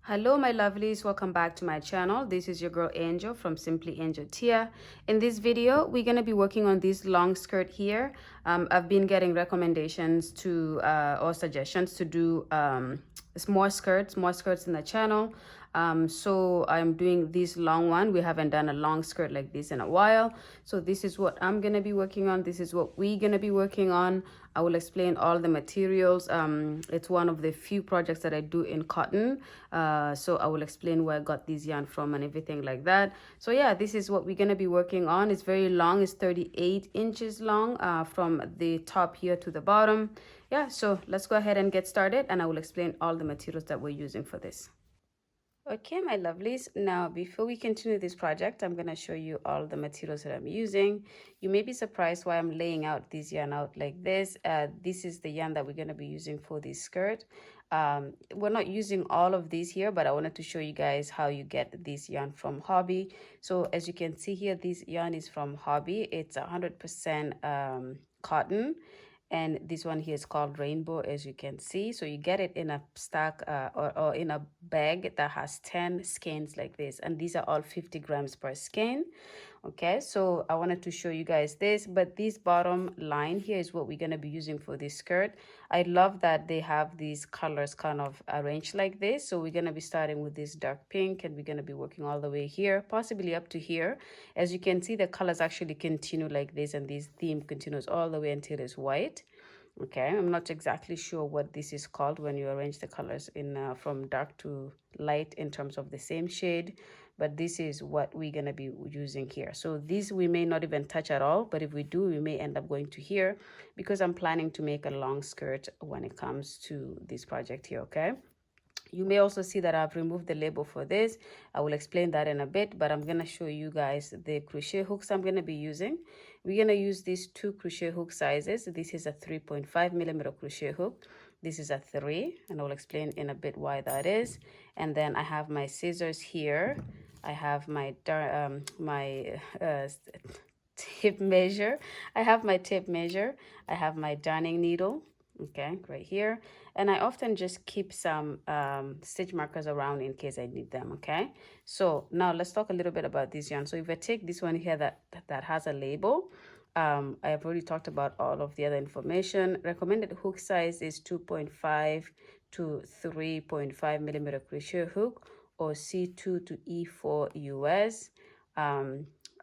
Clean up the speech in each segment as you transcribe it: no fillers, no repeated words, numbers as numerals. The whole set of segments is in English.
Hello my lovelies, welcome back to my channel. This is your girl Angel from Simply Angel Tia. In this video we're going to be working on this long skirt here. I've been getting recommendations to or suggestions to do more skirts in the channel. So I'm doing this long one. We haven't done a long skirt like this in a while, so this is what I'm gonna be working on. This is what we're gonna be working on. I will explain all the materials. It's one of the few projects that I do in cotton, so I will explain where I got these yarn from and everything like that. So yeah, this is what we're gonna be working on. It's very long. It's 38 inches long from the top here to the bottom. Yeah, so let's go ahead and get started, and I will explain all the materials that we're using for this. Okay, my lovelies, now before we continue this project, I'm going to show you all the materials that I'm using. You may be surprised why I'm laying out this yarn out like this. This is the yarn that we're going to be using for this skirt. We're not using all of these here, but I wanted to show you guys how you get this yarn from Hobby. So as you can see here, this yarn is from Hobby. It's 100% cotton, and this one here is called Rainbow, as you can see. So you get it in a stack or in a bag that has 10 skeins like this, and these are all 50 grams per skein. Okay, so I wanted to show you guys this, but this bottom line here is what we're going to be using for this skirt. I love that they have these colors kind of arranged like this. So we're going to be starting with this dark pink, and we're going to be working all the way here, possibly up to here. As you can see, the colors actually continue like this, and this theme continues all the way until it's white. Okay, I'm not exactly sure what this is called when you arrange the colors in from dark to light in terms of the same shade, but this is what we're going to be using here. So these we may not even touch at all, but if we do, we may end up going to here, because I'm planning to make a long skirt when it comes to this project here. Okay, you may also see that I've removed the label for this. I will explain that in a bit, but I'm going to show you guys the crochet hooks I'm going to be using. We're going to use these two crochet hook sizes. This is a 3.5 millimeter crochet hook. This is a 3, and I'll explain in a bit why that is. And then I have my scissors here. I have my tape measure. I have my tape measure. I have my darning needle. Okay, right here. And I often just keep some stitch markers around in case I need them. Okay, so now let's talk a little bit about this yarn. So if I take this one here that has a label, I have already talked about all of the other information. Recommended hook size is 2.5 to 3.5 millimeter crochet hook, or C2 to E4 US.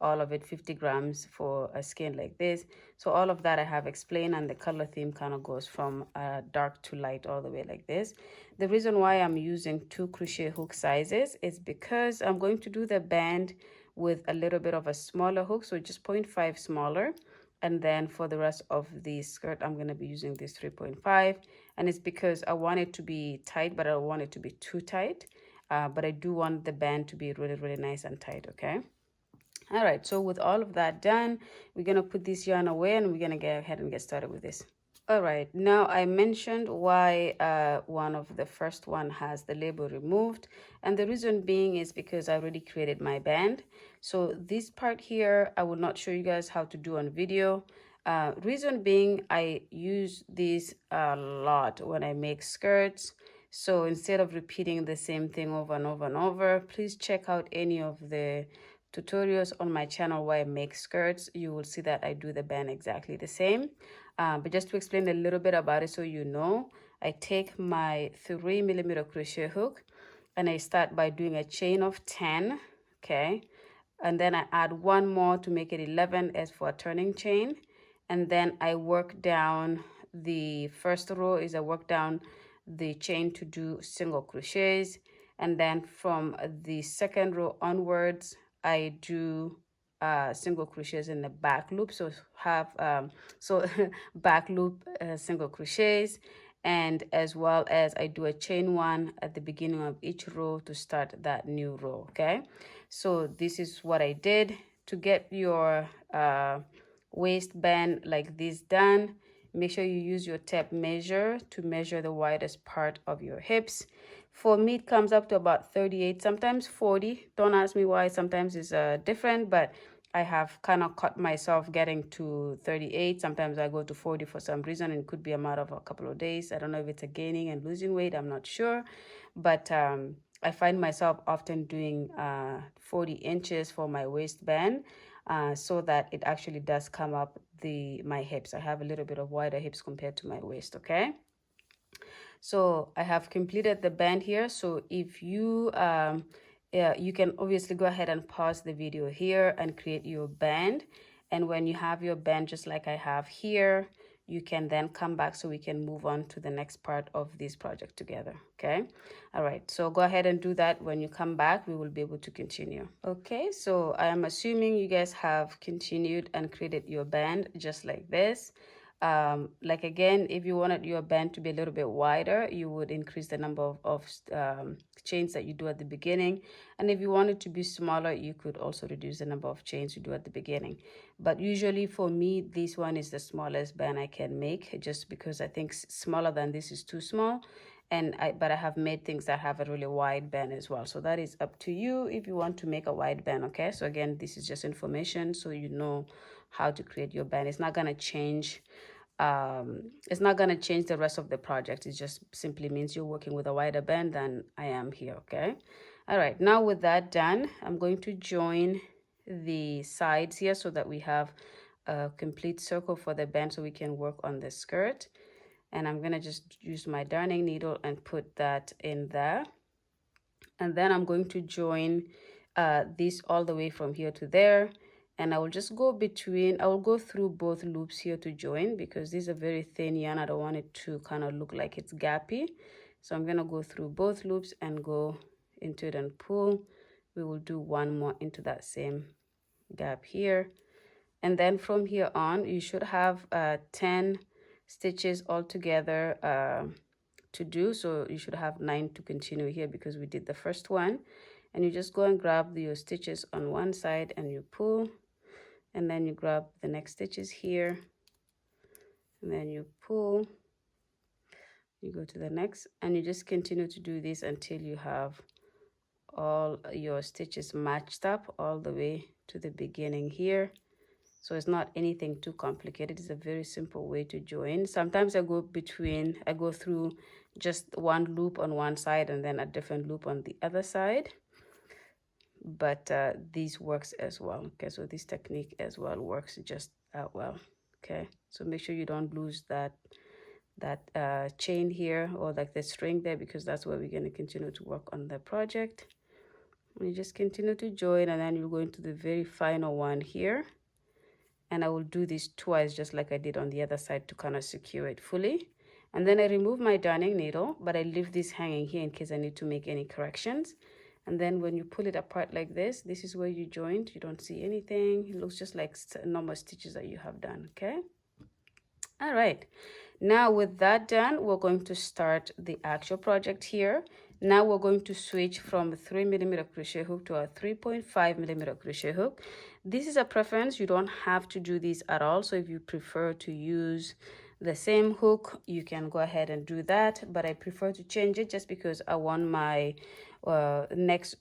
All of it 50 grams for a skein like this. So all of that I have explained, and the color theme kind of goes from dark to light all the way like this. The reason why I'm using two crochet hook sizes is because I'm going to do the band with a little bit of a smaller hook, so just 0.5 smaller. And then for the rest of the skirt, I'm going to be using this 3.5. And it's because I want it to be tight, but I don't want it to be too tight. But I do want the band to be really, really nice and tight, okay? All right, so with all of that done, we're going to put this yarn away, and we're going to go ahead and get started with this. All right, now I mentioned why one of the first one has the label removed, and the reason being is because I already created my band. So this part here, I will not show you guys how to do on video. Reason being, I use this a lot when I make skirts. So instead of repeating the same thing over and over and over, please check out any of the tutorials on my channel where I make skirts. You will see that I do the band exactly the same. But just to explain a little bit about it so you know, I take my 3 millimeter crochet hook, and I start by doing a chain of 10, okay? And then I add one more to make it 11 as for a turning chain. And then I work down the first row is I work down the chain to do single crochets. And then from the second row onwards, I do single crochets in the back loop, so have back loop single crochets, and as well as I do a chain one at the beginning of each row to start that new row. Okay, so this is what I did. To get your waistband like this done, make sure you use your tape measure to measure the widest part of your hips. For me, it comes up to about 38, sometimes 40. Don't ask me why. Sometimes it's different, but I have kind of caught myself getting to 38. Sometimes I go to 40 for some reason, and it could be a matter of a couple of days. I don't know if it's a gaining and losing weight. I'm not sure. But I find myself often doing 40 inches for my waistband, so that it actually does come up my hips. I have a little bit of wider hips compared to my waist, okay? So I have completed the band here. So if you yeah, you can obviously go ahead and pause the video here and create your band. And when you have your band, just like I have here, you can then come back so we can move on to the next part of this project together. Okay. All right. So go ahead and do that. When you come back, we will be able to continue. Okay. So I am assuming you guys have continued and created your band just like this. Like again, if you wanted your band to be a little bit wider, you would increase the number of chains that you do at the beginning. And if you want it to be smaller, you could also reduce the number of chains you do at the beginning. But usually for me, this one is the smallest band I can make, just because I think smaller than this is too small. But I have made things that have a really wide band as well. So that is up to you if you want to make a wide band, okay? So again, this is just information so you know how to create your band. It's not gonna change the rest of the project. It just simply means you're working with a wider band than I am here, okay? All right, now with that done, I'm going to join the sides here so that we have a complete circle for the band so we can work on the skirt. And I'm gonna just use my darning needle and put that in there. And then I'm going to join this all the way from here to there. And I will just go I will go through both loops here to join, because this is a very thin yarn. I don't want it to kind of look like it's gappy. So I'm gonna go through both loops and go into it and pull. We will do one more into that same gap here. And then from here on, you should have 10 stitches altogether to do. So you should have 9 to continue here because we did the first one. And you just go and grab your stitches on one side and you pull, and then you grab the next stitches here, and then you pull, you go to the next, and you just continue to do this until you have all your stitches matched up all the way to the beginning here. So it's not anything too complicated. It's a very simple way to join. Sometimes I go through just one loop on one side and then a different loop on the other side. But this works as well. Okay, so this technique as well works just well. Okay, so make sure you don't lose that chain here, or like the string there, because that's where we're going to continue to work on the project. And you just continue to join, and then you go into the very final one here. And I will do this twice, just like I did on the other side, to kind of secure it fully. And then I remove my darning needle, but I leave this hanging here in case I need to make any corrections. And then when you pull it apart like this is where you joined. You don't see anything. It looks just like normal stitches that you have done, okay? All right. Now with that done, we're going to start the actual project here. Now we're going to switch from a 3mm crochet hook to a 3.5mm crochet hook. This is a preference. You don't have to do this at all. So if you prefer to use the same hook, you can go ahead and do that. But I prefer to change it just because I want my the next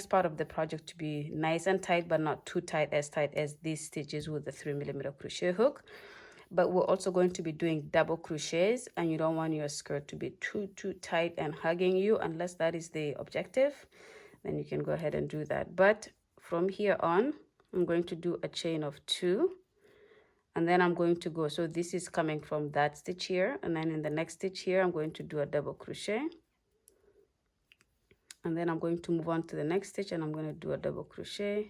part of the project to be nice and tight, but not too tight as these stitches with the 3mm crochet hook. But we're also going to be doing double crochets, and you don't want your skirt to be too tight and hugging you, unless that is the objective. Then you can go ahead and do that. But from here on, I'm going to do a chain of 2, and then I'm going to go, so this is coming from that stitch here, and then in the next stitch here I'm going to do a double crochet, and then I'm going to move on to the next stitch and I'm going to do a double crochet.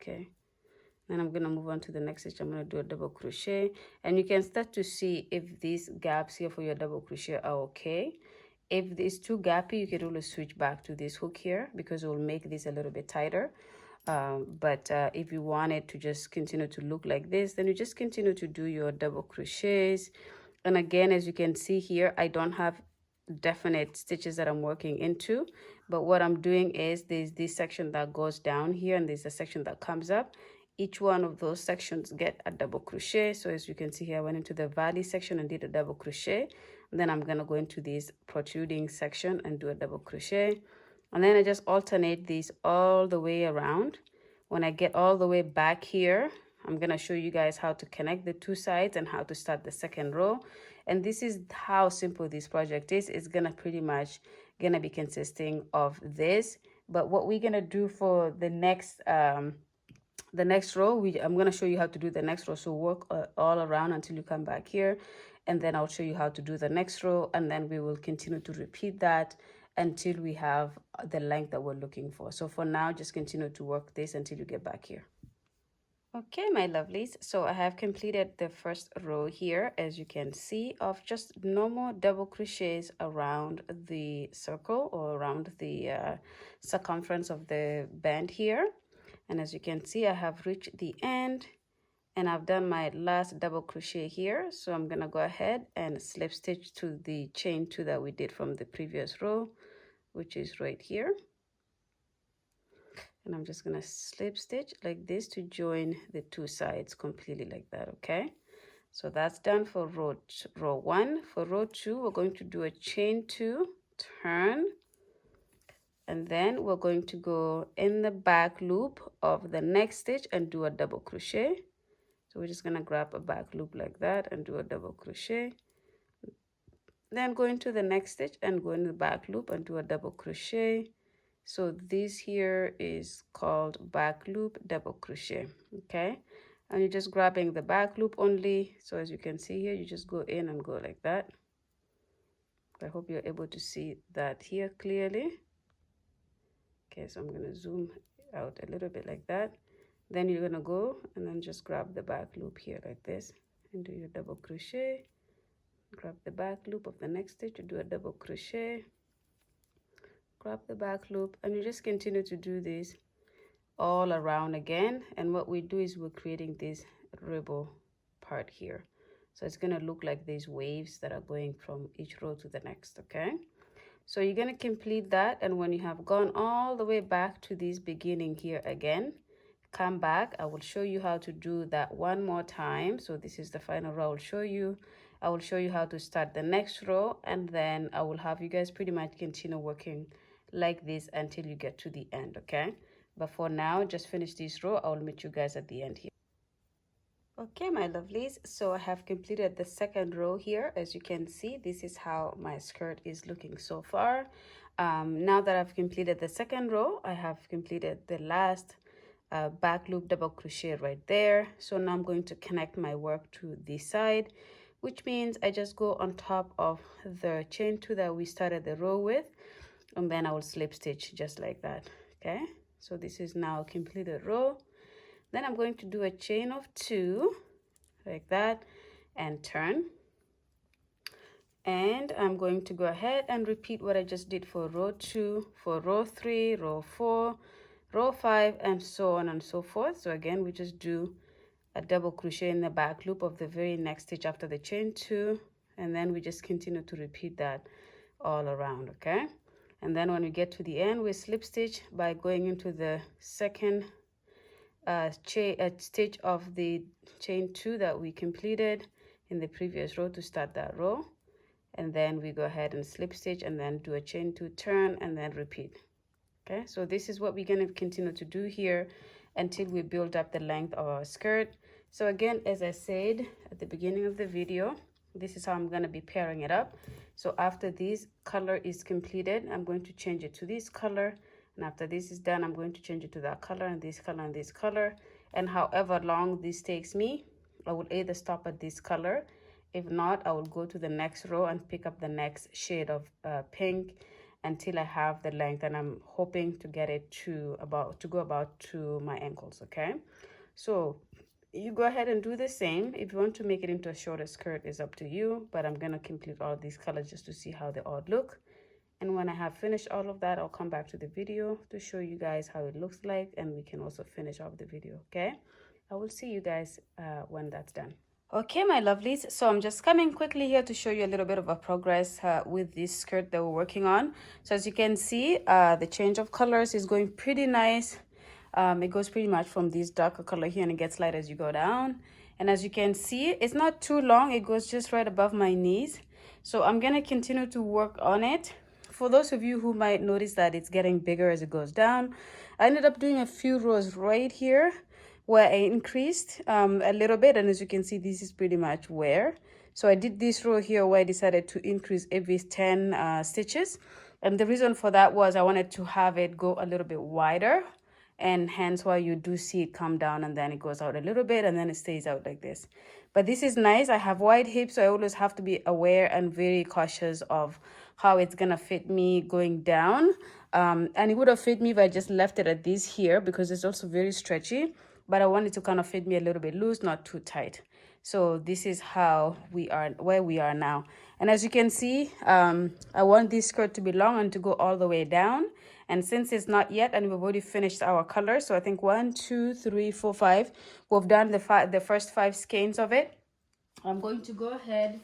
Okay, then I'm going to move on to the next stitch. I'm going to do a double crochet, and you can start to see if these gaps here for your double crochet are okay. If it's too gappy, you can always switch back to this hook here, because it will make this a little bit tighter. But if you want it to just continue to look like this, then you just continue to do your double crochets. And again, as you can see here, I don't have definite stitches that I'm working into, but what I'm doing is there's this section that goes down here and there's a section that comes up. Each one of those sections get a double crochet. So as you can see here, I went into the valley section and did a double crochet, and then I'm going to go into this protruding section and do a double crochet, and then I just alternate these all the way around. When I get all the way back here, I'm going to show you guys how to connect the two sides and how to start the second row. And this is how simple this project is. It's gonna pretty much gonna be consisting of this. But what we're gonna do for the next row, I'm going to show you how to do the next row. So work all around until you come back here, and then I'll show you how to do the next row, and then we will continue to repeat that until we have the length that we're looking for. So for now, just continue to work this until you get back here. Okay, my lovelies, so I have completed the first row here, as you can see, of just normal double crochets around the circle or around the circumference of the band here. And as you can see, I have reached the end and I've done my last double crochet here. So I'm gonna go ahead and slip stitch to the chain 2 that we did from the previous row, which is right here. And I'm just gonna slip stitch like this to join the 2 sides completely like that, okay? So that's done for row 1. For row 2, we're going to do a chain 2, turn, and then we're going to go in the back loop of the next stitch and do a double crochet. So we're just gonna grab a back loop like that and do a double crochet, then go into the next stitch and go in the back loop and do a double crochet. So this here is called back loop double crochet, okay? And you're just grabbing the back loop only. So as you can see here, you just go in and go like that. I hope you're able to see that here clearly. Okay, so I'm gonna zoom out a little bit like that. Then you're gonna go and then just grab the back loop here like this and do your double crochet. Grab the back loop of the next stitch, you do a double crochet, grab the back loop, and you just continue to do this all around again. And what we do is we're creating this ribble part here. So it's gonna look like these waves that are going from each row to the next, okay? So you're going to complete that, and when you have gone all the way back to this beginning here again, come back. I will show you how to do that one more time. So this is the final row. I will show you how to start the next row, and then I will have you guys pretty much continue working like this until you get to the end, okay? But for now, just finish this row. I will meet you guys at the end here. Okay, my lovelies, so I have completed the second row here. As you can see, this is how my skirt is looking so far. Now that I've completed the second row, I have completed the last back loop double crochet right there. So now I'm going to connect my work to this side, which means I just go on top of the chain 2 that we started the row with, and then I will slip stitch just like that, okay? So this is now a completed row. Then I'm going to do a chain of 2 like that and turn. And I'm going to go ahead and repeat what I just did for row 2, for row 3, row 4, row 5, and so on and so forth. So again, we just do a double crochet in the back loop of the very next stitch after the chain 2, and then we just continue to repeat that all around, okay? And then when we get to the end, we slip stitch by going into the second stitch of the chain 2 that we completed in the previous row to start that row, and then we go ahead and slip stitch and then do a chain 2, turn, and then repeat. Okay, so this is what we're going to continue to do here until we build up the length of our skirt. So again, as I said at the beginning of the video, this is how I'm going to be pairing it up. So after this color is completed, I'm going to change it to this color. And after this is done, I'm going to change it to that color and this color and this color. And however long this takes me, I will either stop at this color. If not, I will go to the next row and pick up the next shade of pink until I have the length. And I'm hoping to get it to go about to my ankles, okay? So you go ahead and do the same. If you want to make it into a shorter skirt, it's up to you. But I'm going to complete all these colors just to see how they all look. And when I have finished all of that, I'll come back to the video to show you guys how it looks like, and we can also finish off the video, okay? I will see you guys when that's done. Okay, my lovelies, so I'm just coming quickly here to show you a little bit of a progress with this skirt that we're working on. So as you can see, the change of colors is going pretty nice. It goes pretty much from this darker color here and it gets light as you go down. And as you can see, it's not too long. It goes just right above my knees. So I'm going to continue to work on it. For those of you who might notice that it's getting bigger as it goes down, I ended up doing a few rows right here where I increased a little bit. And as you can see, this is pretty much where. So I did this row here where I decided to increase every 10 stitches. And the reason for that was I wanted to have it go a little bit wider, and hence why you do see it come down and then it goes out a little bit and then it stays out like this. But this is nice. I have wide hips, so I always have to be aware and very cautious of how it's gonna fit me going down. And it would have fit me if I just left it at this here, because it's also very stretchy, but I want it to kind of fit me a little bit loose, not too tight. So this is how we are, where we are now. And as you can see, I want this skirt to be long and to go all the way down. And since it's not yet, and we've already finished our color, so I think 1, 2, 3, 4, 5, we've done the first 5 skeins of it. I'm going to go ahead,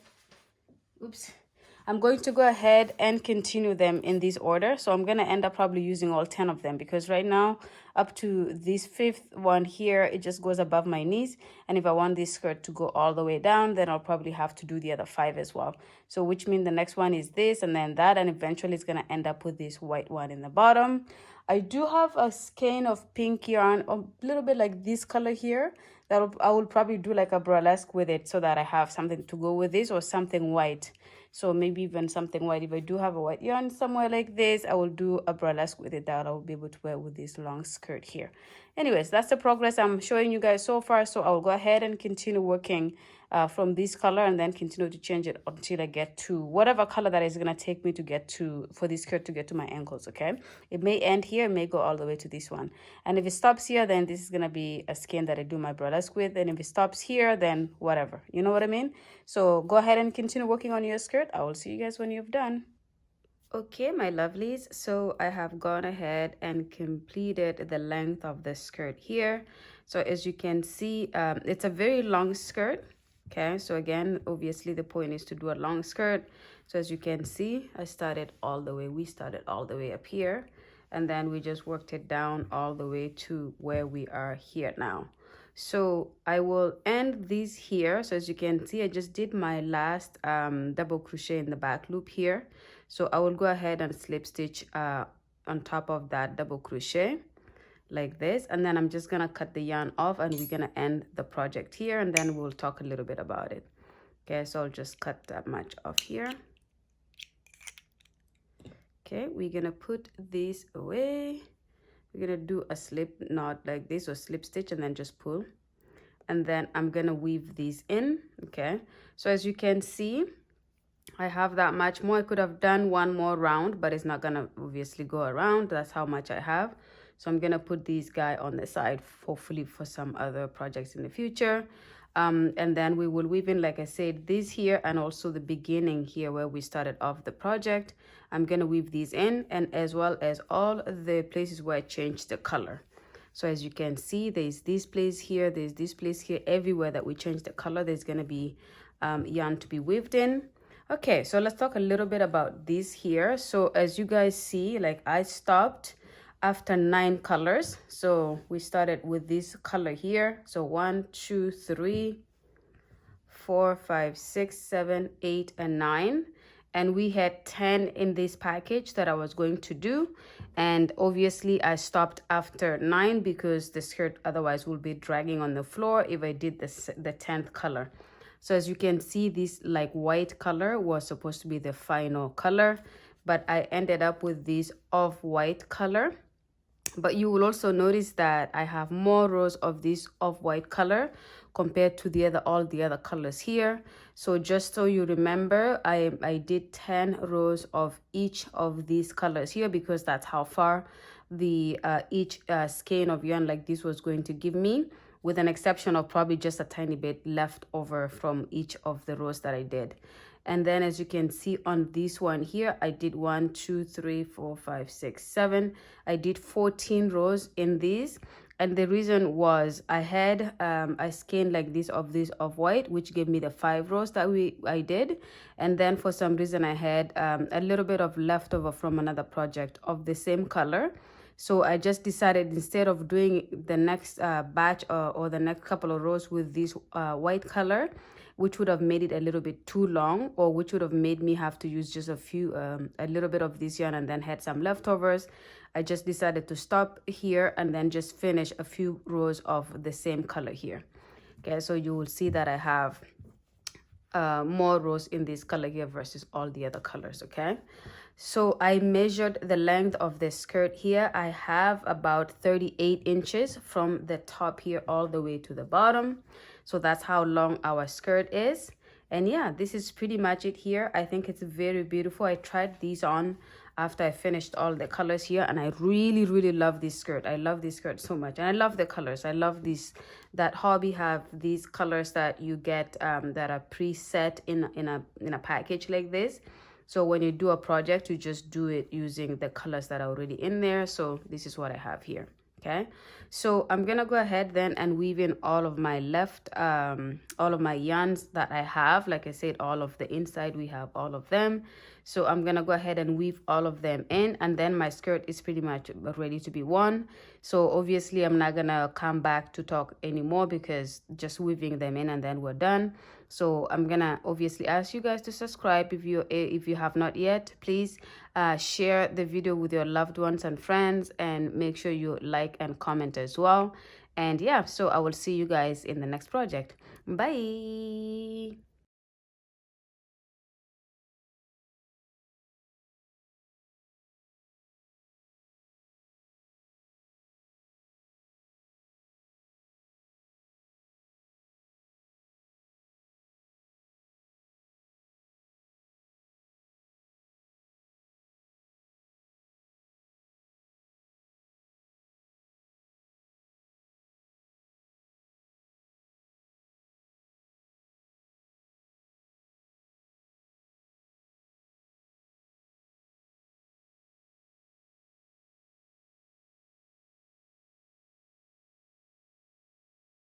I'm going to go ahead and continue them in this order. So I'm going to end up probably using all 10 of them, because right now up to this 5th one here, it just goes above my knees. And if I want this skirt to go all the way down, then I'll probably have to do the other 5 as well. So which means the next one is this and then that, and eventually it's going to end up with this white one in the bottom. I do have a skein of pink yarn, a little bit like this color here, that I will probably do like a burlesque with it so that I have something to go with this, or something white. So maybe even something white. If I do have a white yarn somewhere like this, I will do a burlesque with it that I will be able to wear with this long skirt here. Anyways, that's the progress I'm showing you guys so far. So I'll go ahead and continue working from this color, and then continue to change it until I get to whatever color that is going to take me to get to, for this skirt to get to my ankles, okay? It may end here, it may go all the way to this one. And if it stops here, then this is going to be a skein that I do my burlesque with. And if it stops here, then whatever. You know what I mean? So go ahead and continue working on your skirt. I will see you guys when you've done. Okay, my lovelies, so I have gone ahead and completed the length of the skirt here. So as you can see, it's a very long skirt. Okay, so again, obviously the point is to do a long skirt. So as you can see, we started all the way up here, and then we just worked it down all the way to where we are here now. So I will end this here. So as you can see, I just did my last double crochet in the back loop here. So I will go ahead and slip stitch on top of that double crochet like this, and then I'm just gonna cut the yarn off, and we're gonna end the project here, and then we'll talk a little bit about it. Okay, so I'll just cut that much off here. Okay, we're gonna put this away. We're gonna do a slip knot like this, or slip stitch, and then just pull, and then I'm gonna weave these in. Okay, so as you can see, I have that much more. I could have done one more round, but it's not gonna obviously go around. That's how much I have. So I'm gonna put this guy on the side, hopefully for some other projects in the future. And then we will weave in, like I said, this here, and also the beginning here where we started off the project. I'm gonna weave these in, and as well as all the places where I changed the color. So as you can see, there's this place here, there's this place here. Everywhere that we change the color, there's gonna be yarn to be weaved in. Okay, so let's talk a little bit about this here. So as you guys see, like I stopped after 9 colors. So we started with this color here. So 1, 2, 3, 4, 5, 6, 7, 8, and 9. And we had 10 in this package that I was going to do. And obviously I stopped after 9 because the skirt otherwise will be dragging on the floor if I did the 10th color. So as you can see, this like white color was supposed to be the final color, but I ended up with this off-white color. But you will also notice that I have more rows of this off-white color compared to all the other colors here. So just so you remember, I did 10 rows of each of these colors here, because that's how far the each skein of yarn like this was going to give me, with an exception of probably just a tiny bit left over from each of the rows that I did. And then as you can see on this one here, I did 1, 2, 3, 4, 5, 6, 7. I did 14 rows in these. And the reason was I had a skein like this of white, which gave me the 5 rows that I did. And then for some reason I had a little bit of leftover from another project of the same color. So I just decided, instead of doing the next batch or the next couple of rows with this white color, which would have made it a little bit too long, or which would have made me have to use just a little bit of this yarn and then had some leftovers, I just decided to stop here and then just finish a few rows of the same color here. Okay, so you will see that I have more rows in this color here versus all the other colors. Okay, so I measured the length of this skirt here. I have about 38 inches from the top here all the way to the bottom. So that's how long our skirt is. And yeah, this is pretty much it here. I think it's very beautiful. I tried these on after I finished all the colors here, and I really love this skirt. I love this skirt so much, and I love the colors. I love these, that hobby have these colors that you get that are preset in a package like this. So when you do a project, you just do it using the colors that are already in there. So this is what I have here. Okay, so I'm gonna go ahead then and weave in all of my all of my yarns that I have. Like I said, all of the inside, we have all of them. So I'm gonna go ahead and weave all of them in, and then my skirt is pretty much ready to be worn. So obviously I'm not gonna come back to talk anymore because just weaving them in and then we're done. So I'm gonna obviously ask you guys to subscribe if you have not yet. Please share the video with your loved ones and friends, and make sure you like and comment as well. And yeah, so I will see you guys in the next project. Bye.